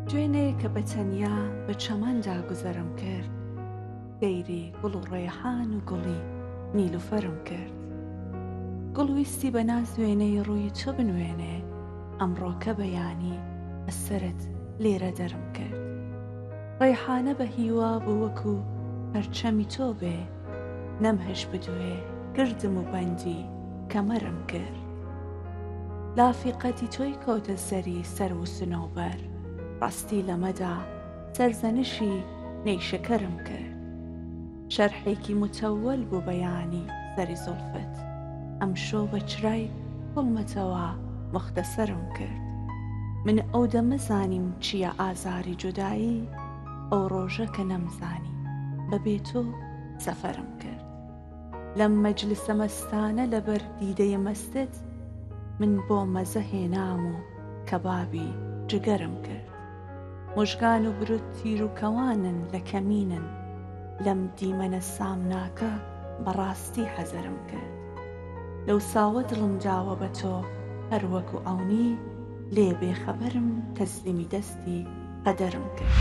دوێنێ کە بە تەنیا بە چەمەندا گوزەرم کرد، سەیری گوڵ و ڕێحان و گوڵی نیلوفەرم کرد. گوڵ ویستی بە ناز وێنەی ڕووی تۆ بنوێنێ، ئەمڕۆکە بەیانی ئەسەرت لێرە دەرم کرد. ڕێحانە بە هیوا بوو وەکو پەرچەمی تۆ بێ، نەمهش بدوێ گردم و بەندی کەمەرم کرد. لافی قەدی تۆی کۆتە سەری سەر و سنۆبەر، ڕاستی لەمەدا سەرزەنشی نەیشەکەرم کرد. شەرحێکی متەوەل بوو بەیانی سەری زولفت، ئەمشۆ بە چرای کوڵمەتەوە مختەسەرم کرد. من ئەو دەمە زانیم چییە ئازاری جودایی، ئەو ڕۆژە کە نەمزانی بەبێ تۆ سەفەرم کرد. لەم مەجلسە مەستانە لەبەر دیدەی مەستت، من بۆ مەزە هێنام و کەبابی جگەرم کرد. مژگان و برود تیر و کەوانن لە کەمینن، لەم دیمەنە سامناکە بەڕاستی حەزەرم کرد. لەو ساوە دڵم داوە بە تۆ هەر وەکو ئەونی، لێ بێخەبەرم تەسلیمی دەستی قەدەرم کرد.